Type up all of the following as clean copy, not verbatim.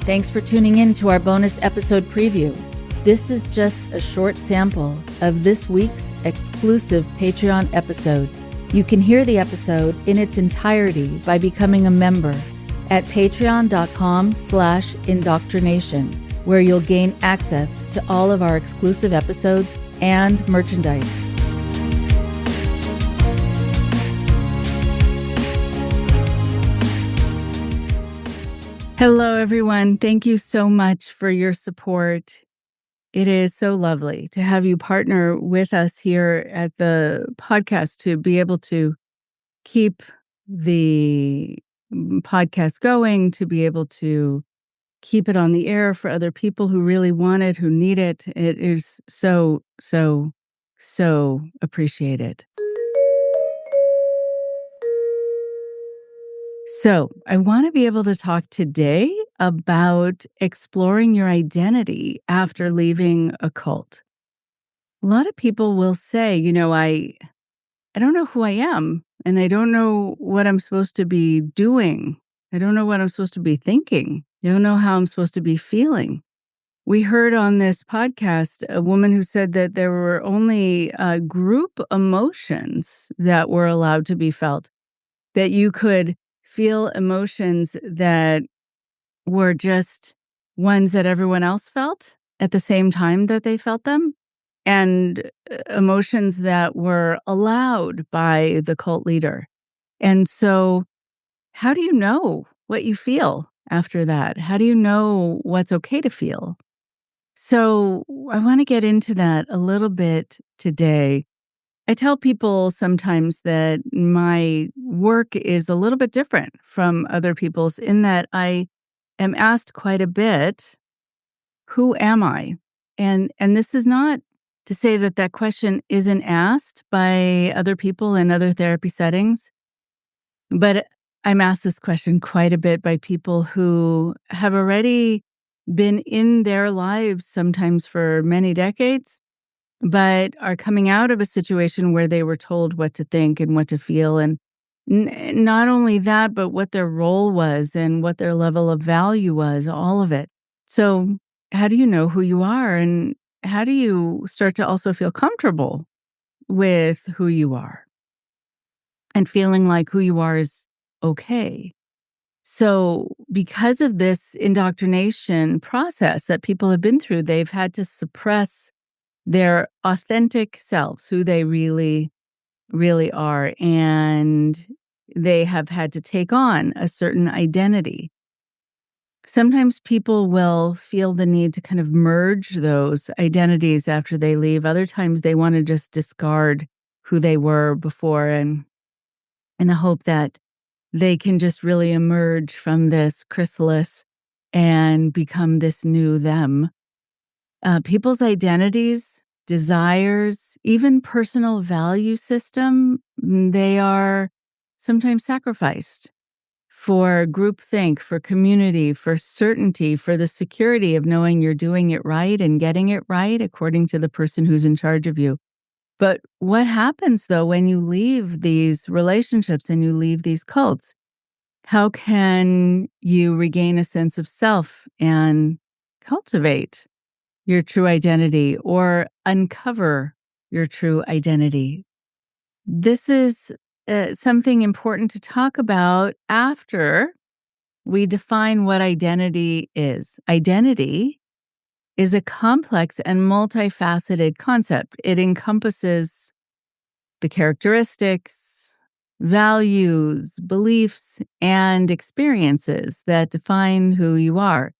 Thanks for tuning in to our bonus episode preview. This is just a short sample of this week's exclusive Patreon episode. You can hear the episode in its entirety by becoming a member at patreon.com/IndoctriNation, where you'll gain access to all of our exclusive episodes and merchandise. Hello, everyone. Thank you so much for your support. It is so lovely to have you partner with us here at the podcast to be able to keep the podcast going, to be able to keep it on the air for other people who really want it, who need it. It is so appreciated. So I want to be able to talk today about exploring your identity after leaving a cult. A lot of people will say, I don't know who I am, and I don't know what I'm supposed to be doing. I don't know what I'm supposed to be thinking. I don't know how I'm supposed to be feeling. We heard on this podcast a woman who said that there were only group emotions that were allowed to be felt, that you could feel emotions that were just ones that everyone else felt at the same time that they felt them, and emotions that were allowed by the cult leader. And so how do you know what you feel after that? How do you know what's okay to feel? So I want to get into that a little bit today. I tell people sometimes that my work is a little bit different from other people's in that I am asked quite a bit, who am I? And this is not to say that that question isn't asked by other people in other therapy settings, but I'm asked this question quite a bit by people who have already been in their lives, sometimes for many decades, but are coming out of a situation where they were told what to think and what to feel. And not only that, but what their role was and what their level of value was, all of it. So how do you know who you are? And how do you start to also feel comfortable with who you are and feeling like who you are is okay? So because of this indoctrination process that people have been through, they've had to suppress their authentic selves, who they really are, and they have had to take on a certain identity. Sometimes people will feel the need to kind of merge those identities after they leave. Other times they want to just discard who they were before, and in the hope that they can just really emerge from this chrysalis and become this new them. People's identities, desires, even personal value system, they are sometimes sacrificed for groupthink, for community, for certainty, for the security of knowing you're doing it right and getting it right according to the person who's in charge of you. But what happens, though, when you leave these relationships and you leave these cults? How can you regain a sense of self and cultivate your true identity or uncover your true identity? This is something important to talk about after we define what identity is. Identity is a complex and multifaceted concept. It encompasses the characteristics, values, beliefs, and experiences that define who you are.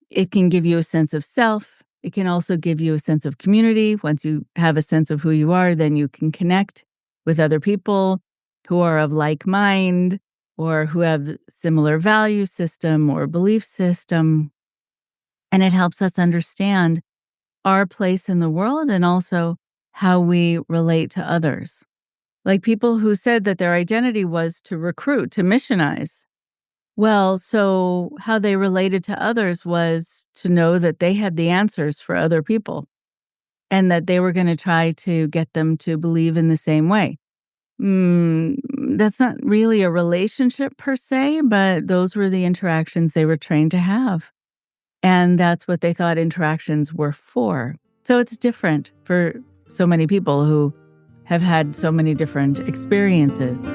It can give you a sense of self. It can also give you a sense of community. Once you have a sense of who you are, then you can connect with other people who are of like mind or who have similar value system or belief system. And it helps us understand our place in the world and also how we relate to others. Like people who said that their identity was to recruit, to missionize. Well, so how they related to others was to know that they had the answers for other people and that they were going to try to get them to believe in the same way. That's not really a relationship per se, but those were the interactions they were trained to have. And that's what they thought interactions were for. So it's different for so many people who have had so many different experiences.